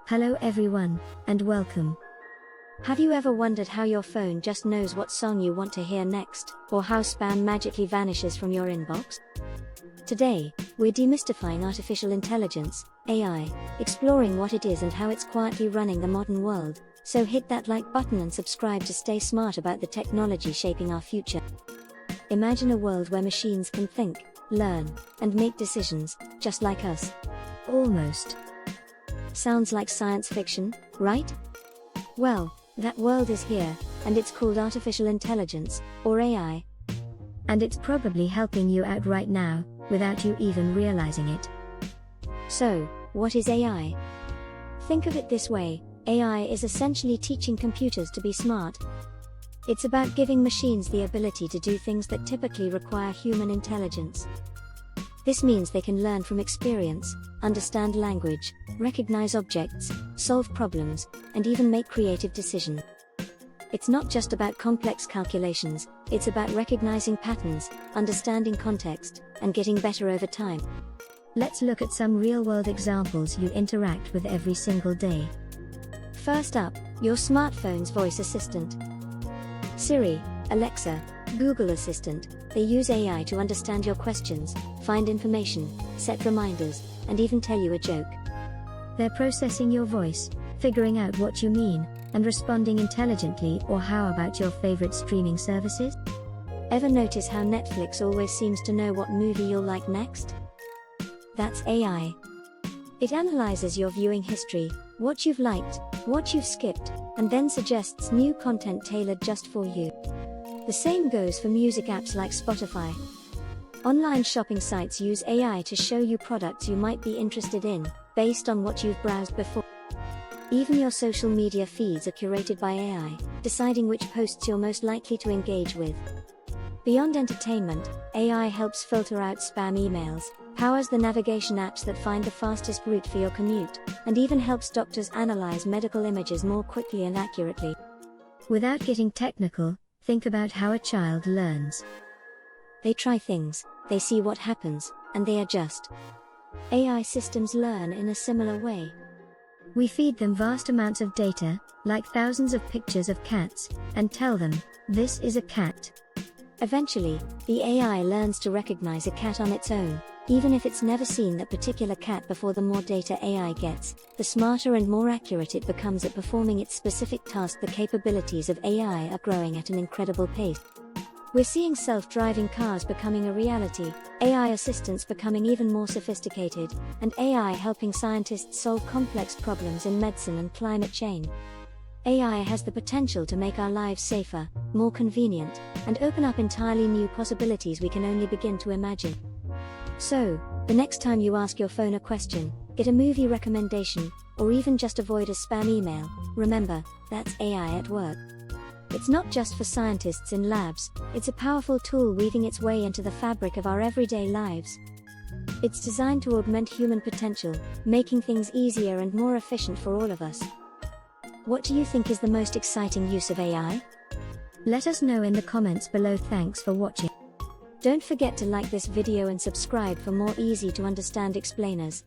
Hello everyone, and welcome. Have you ever wondered how your phone just knows what song you want to hear next, or how spam magically vanishes from your inbox? Today, we're demystifying artificial intelligence, AI, exploring what it is and how it's quietly running the modern world. So hit that like button and subscribe to stay smart about the technology shaping our future. Imagine a world where machines can think, learn, and make decisions, just like us. Almost. Sounds like science fiction, right? Well, that world is here, and it's called artificial intelligence, or AI. And it's probably helping you out right now, without you even realizing it. So, what is AI? Think of it this way, AI is essentially teaching computers to be smart. It's about giving machines the ability to do things that typically require human intelligence. This means they can learn from experience, understand language, recognize objects, solve problems, and even make creative decisions. It's not just about complex calculations, it's about recognizing patterns, understanding context, and getting better over time. Let's look at some real-world examples you interact with every single day. First up, your smartphone's voice assistant. Siri, Alexa, Google Assistant, they use AI to understand your questions, find information, set reminders, and even tell you a joke. They're processing your voice, figuring out what you mean, and responding intelligently. Or how about your favorite streaming services? Ever notice how Netflix always seems to know what movie you'll like next? That's AI. It analyzes your viewing history, what you've liked, what you've skipped, and then suggests new content tailored just for you. The same goes for music apps like Spotify. Online shopping sites use AI to show you products you might be interested in, based on what you've browsed before. Even your social media feeds are curated by AI, deciding which posts you're most likely to engage with. Beyond entertainment, AI helps filter out spam emails, powers the navigation apps that find the fastest route for your commute, and even helps doctors analyze medical images more quickly and accurately. Without getting technical, think about how a child learns. They try things, they see what happens, and they adjust. AI systems learn in a similar way. We feed them vast amounts of data, like thousands of pictures of cats, and tell them, this is a cat. Eventually, the AI learns to recognize a cat on its own, even if it's never seen that particular cat before. The more data AI gets, the smarter and more accurate it becomes at performing its specific task. The capabilities of AI are growing at an incredible pace. We're seeing self-driving cars becoming a reality, AI assistants becoming even more sophisticated, and AI helping scientists solve complex problems in medicine and climate change. AI has the potential to make our lives safer, more convenient, and open up entirely new possibilities we can only begin to imagine. So, the next time you ask your phone a question, get a movie recommendation, or even just avoid a spam email, remember, that's AI at work. It's not just for scientists in labs, it's a powerful tool weaving its way into the fabric of our everyday lives. It's designed to augment human potential, making things easier and more efficient for all of us. What do you think is the most exciting use of AI? Let us know in the comments below. Thanks for watching. Don't forget to like this video and subscribe for more easy to understand explainers.